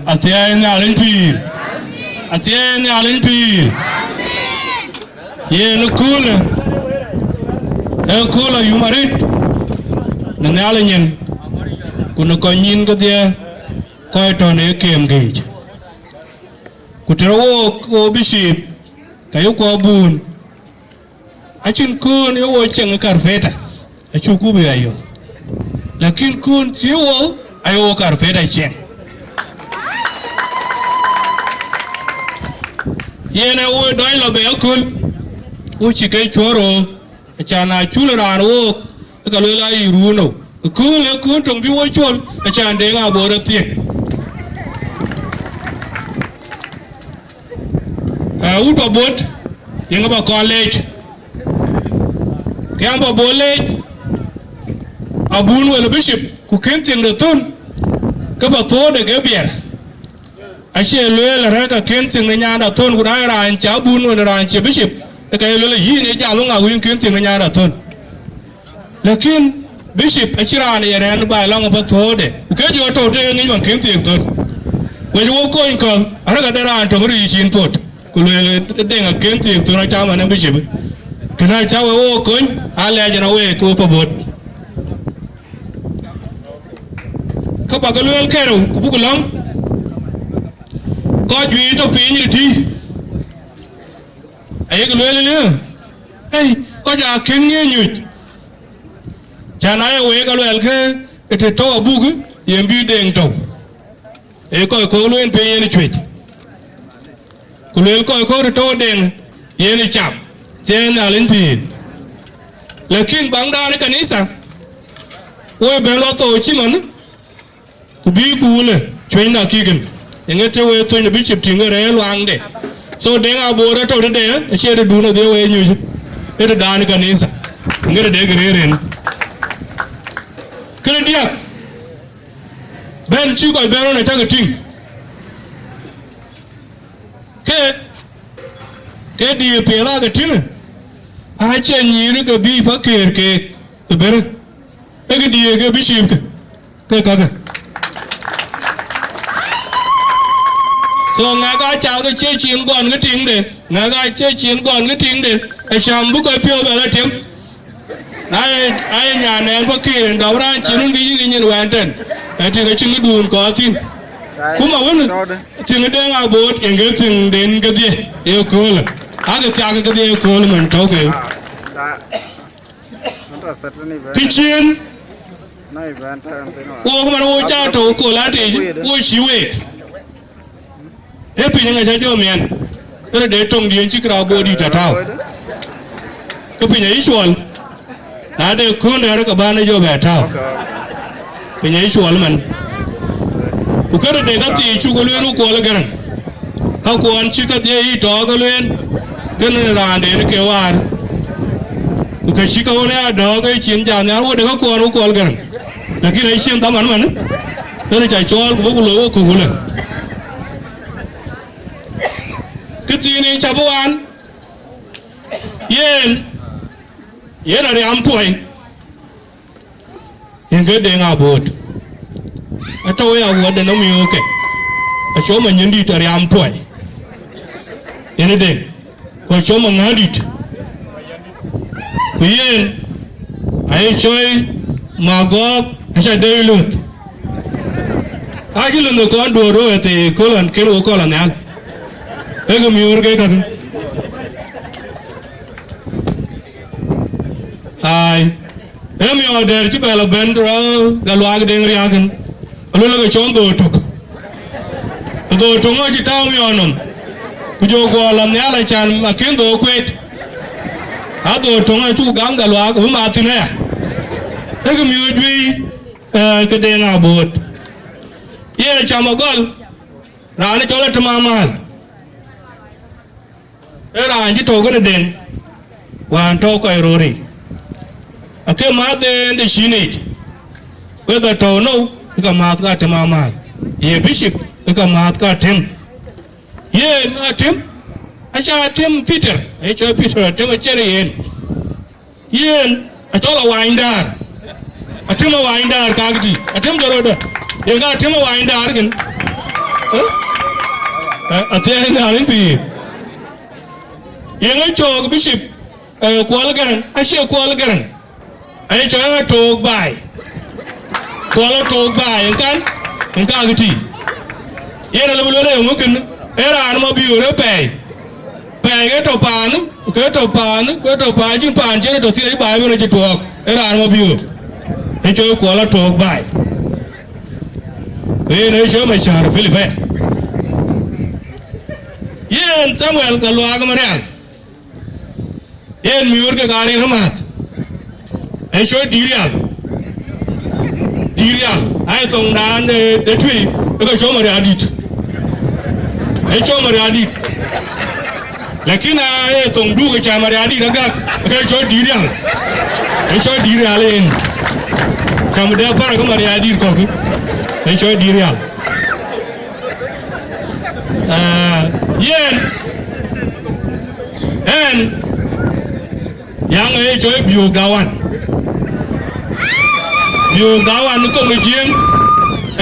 Atiene Alenpir. Atiene Alenpir. Ye no kula. E kula yumarit. Na alenyen. Kuna konyin ka dia koi to ne kem gauge. Kutero ko bishop kayo ko bun. Achin kun yo wo cheng karfeta. Achu ku be ayo. Lakin kun tiwo ayo karfeta cheng. Yena wo doi lo be akul. Uchi kai choro. Achana chulera wo ka lo la iruno. Kun tong bi wo chol achan de nga bo tie. Upa bot yenga ba college. Kamba college abun wala bishop ku kentin da ton ka ba to da gabier. Ashe lo la raka kentin na nyanda ton ku na ran cha abun wala ran che bishop ka lo la yi ne ja lo nga win kentin na nyanda ton. Lakin bishop achira ne ran ba long ba to de ka jo to te ngi man kentin ton. We wo ko in ko ara da ran to ri chin pot. Kulele denga kentin ton na cha man bishop. Kana cha wo ko ala jana we ko pa bot. Ka ba galwel kero ku bugulam. Ko jwi to pin ti. Ay galwel le. Hey, ko ja ken nye nyu. Jana ye we galwel ke ete to bugu yembi deng to. E ko luen pe yen chwet. Kulel ko to deng yen chap. Chen Alenpir. Lakin bangda ne kanisa. We belo to chimon. Kubi kule chwena kigen. Engete we to ne bishop tingere lwangde. So denga bora to de chere duna de we nyu. Ete dan kanisa. Ngere de gereren. Kere dia. Ben chi ko bero na tagating. Ke di pela ga tin. A che nyiri ga bi fa ker ke ber e ga di ga bishop ke ka so nga ga cha ga che chin gon ga ting de nga ga che chin gon ga ting de e sham bu ko pyo ba la tim ai nya ne fa ker da ran chin gi gi nyen wan ten e ti ga chin dun ko tin kuma won tin de nga bot e ga tin den ga di e ko la aga cha ga de ko man to ke Kitchen. Oh, man, oh, chato, colate, oh, she wait. Happy as I do, man. They tongue the enchikra body tatao. Coping usual. Now they couldn't have a banner job at all. Usual man. Who got a negati, Chugulu call again. How go on chicken, they toggle in. Then around the Kewar. Because she go there, dog, chin down there, what the call again. Like I see them, man. Then I told Google Kugula. Kitty in Chabuan. Yen, I am toy. In good day, our boat. I told you what the name okay. A showman you need I am toy. Any day. Because showman had it. Yen, I enjoy Magog as a day loot. I kill in the condor at the colon, Kero colonel. Egomurgator. I am your dear Chibella Bendra, the Lagading Riagan. A little chongo took. Though to much town on them. Could you go on the Alachan, Makindo quit? Ado tonga chu ganga lwa ko matina e ko miudwi ke de na bot ye chamagol rani chola tamamal e ranji to ko den wan to ko rori ake ma de de shine we ga to no ka ma ka tamamal ye bishop ka ma ka tem ye na tem acha Tim Peter, acha Peter, Tim Cherry yen, atola windar, a Tim windar kagji, a Tim Doroda, you got Tim windar again. ate na rin pi yang cho bishop kwal garan ashe kwal garan ai cho to bai kwal to bai kan ka giti yera le le ngokin era an mo biu re pe cái tàu pan chứ pan chứ tàu thiên bài bên này chỉ thuộc cái là nó biểu cái chỗ của là thuộc bài cái này chỗ mày chờ Philippines yên Samuel cái loa cái mà đen yên miur cái gari nó mát cái chỗ Dirial ai xong đàn để thủy cái chỗ mà đen đi cái chỗ mà đen đi lakini aye tong du ke chamari adi raga ke cho dirial en chamade fara ko mari adi ko ke cho dirial yen en yang e cho bio gawan no tong jing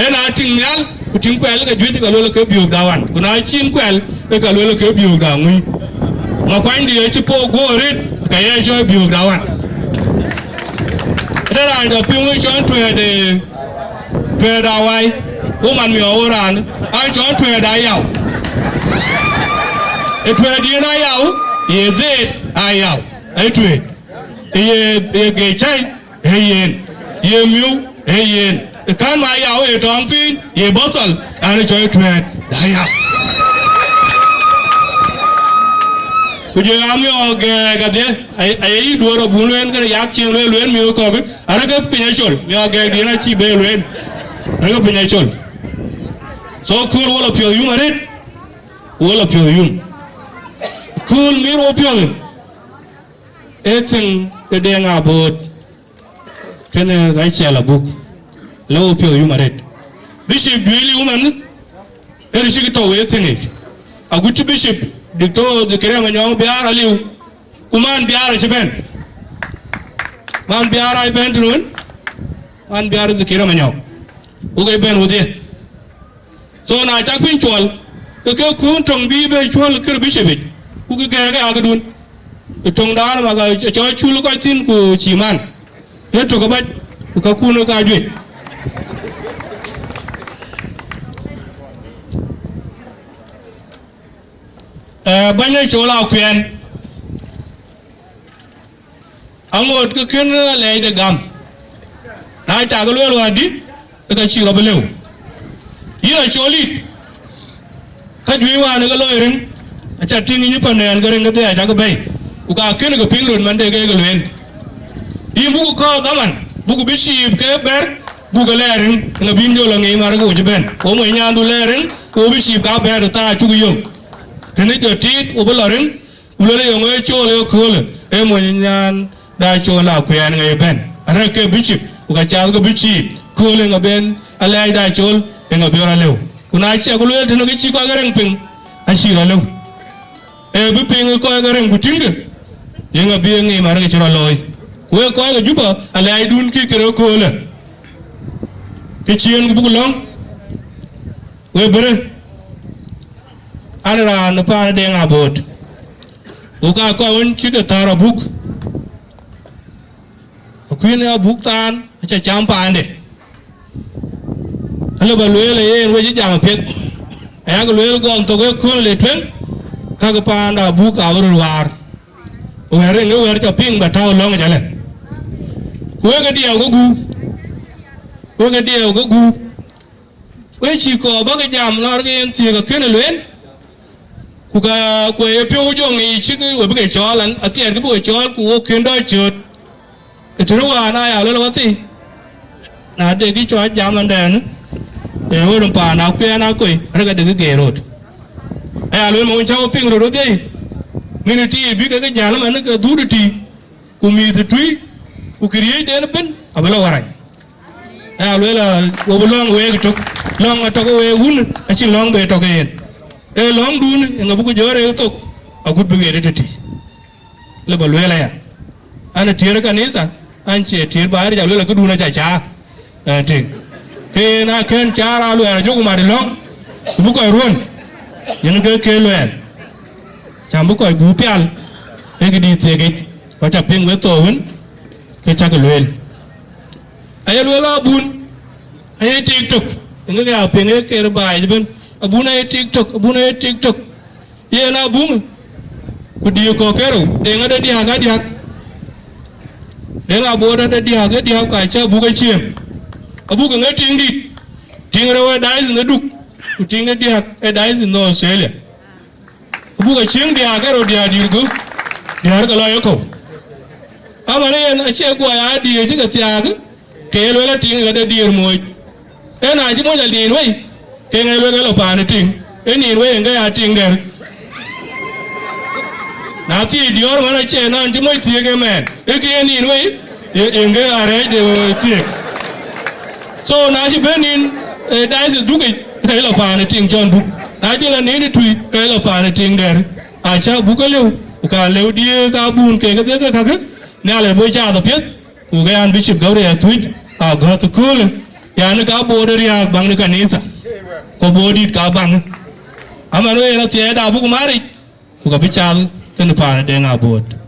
en atingal kuting kwel ke juti ka lo ke bio gawan kuna chin kwel ke lo ke bio gawui mà quanh đi chứ po go rit cái ấy cho biểu đạo anh đây là cái phim cho thuê đạo ai cũng ăn nhiều ra ai cho thuê đại giàu thuê đi đại giàu ye dễ ai giàu ai thuê ye cái trái ye miu ye cái mà giàu ye tròn phin ye bottle anh cho thuê đại giàu kuje amyo ga de ai duoro bulwen ga yak chi luen mi ko bi ara ga pinachol mi ga di na chi be luen ara ga pinachol so kur wala pyo yum aret wala pyo yum kul mi ro pyo etin de de nga bot kene ga che la buk lo pyo yum aret bishop dueli woman eri chi to we tin agutu bishop dicto Zakaria Manyong biar aliu kuman biar cheben man biar ai ben trun man biar Zakaria Manyong ugai ben wudi so na chak pin chol ke kun tong bi be chol ke bi chebe ku ge ga agadun tong da ma ga cho chulu ko tin ku chiman he to ga ba ku ka kun ka jwe banyak cola kuyen, angot ke kena lei de gam, naik cakap lu adi, kita cira beliau, ia colit, kajuiwa negara loiring, acak tinggi ni panen goreng kata cakap baik, uka kena ke pingrun mande ke galuen, ia buku kau kaman, buku bisi ke ber, buku lereng, kena binjo langi mara ke ujiben, omo inyandu lereng, ko bisi kau ber ta cukuyong. Kene jo tit ubalorin ulole yo ngoy chole khol e mo nyan da chola ku yan ngai ben ara ke bichi uga cha ga bichi khol nga ben alai da chol e nga biora lew kuna chi agulu teno ke chi ko gareng ping ashira lew e bi ping ko gareng butinga ye nga bi ngai mara ke chora loy we ko ga juba alai dun ki kero khol ke chien bu long we bere anara na pa de nga bot uka ko won chi de tara buk kuin ya buk tan cha cham pa ande alo ba le ye we ji jang pet ya ko le gom to ko le twen ka ga pa anda buk a ru war wer nge wer ta ping ba taw long ja le we ga dia go gu we chi ko ba ga jam no ga en ti ga ken luen kuka kwe pyo jo ngi chi ku be cho lan a tier ku cho ku ken do chut ke tru wa na ya lo ti na de ki cho jam an den e ho dum pa na ku na ku ra ga de ge rot e a lo mo cha ping ro de minute bi ga jam man ga du ti ku mi tu ku create den ben abalo warai e a lo la wo long we to long to ko we un a chi long be to ge e long dun nga buku jore to agut bu gere tati le balwela ya ana tire kanisa anche tire baari ja le ko duna cha cha ting ke na ken chara lu ya jogu ma de long buku ron những cái luyện chẳng bố coi gú pial cái đi thiệt cái có chập pin với tổ vẫn cái chắc cái luyện ai luyện là bún ai tiktok những cái pin cái bài chứ bên bún ai tiktok ye na bún ku đi có cái rồi để ngay đây đi hàng để ngà bố đó đi hàng cái cha bú cái chiềng bú cái ngay tiếng rồi đái gì nó đục tiếng cái đi hàng đái gì nó Australia bú cái chiềng đi hàng cái rồi đi hàng cái loại không mà này chơi qua đi chứ cái loại là tiếng cái đi rồi cái này chứ mỗi lần đi vậy cái này loại là phản tiếng cái nhìn vậy cái tiếng đẹp na ti dior mana che na nje mo tie ke men e ke ni no e nge are de tie so na ji benin dai se duke ke la pa ne ting jon bu na ji la ni ni tui ke la pa ne ting der a cha bu ka lew ka lew di ka bun ke ke ka ka na le bo cha da pet u ga an bishop gaure tui a ga to kul ya ne ka bo der ya bang ne kanisa ko bo dit ka bang amano e na tie da bu mari ku ka bicha cái nó phá để ngã bột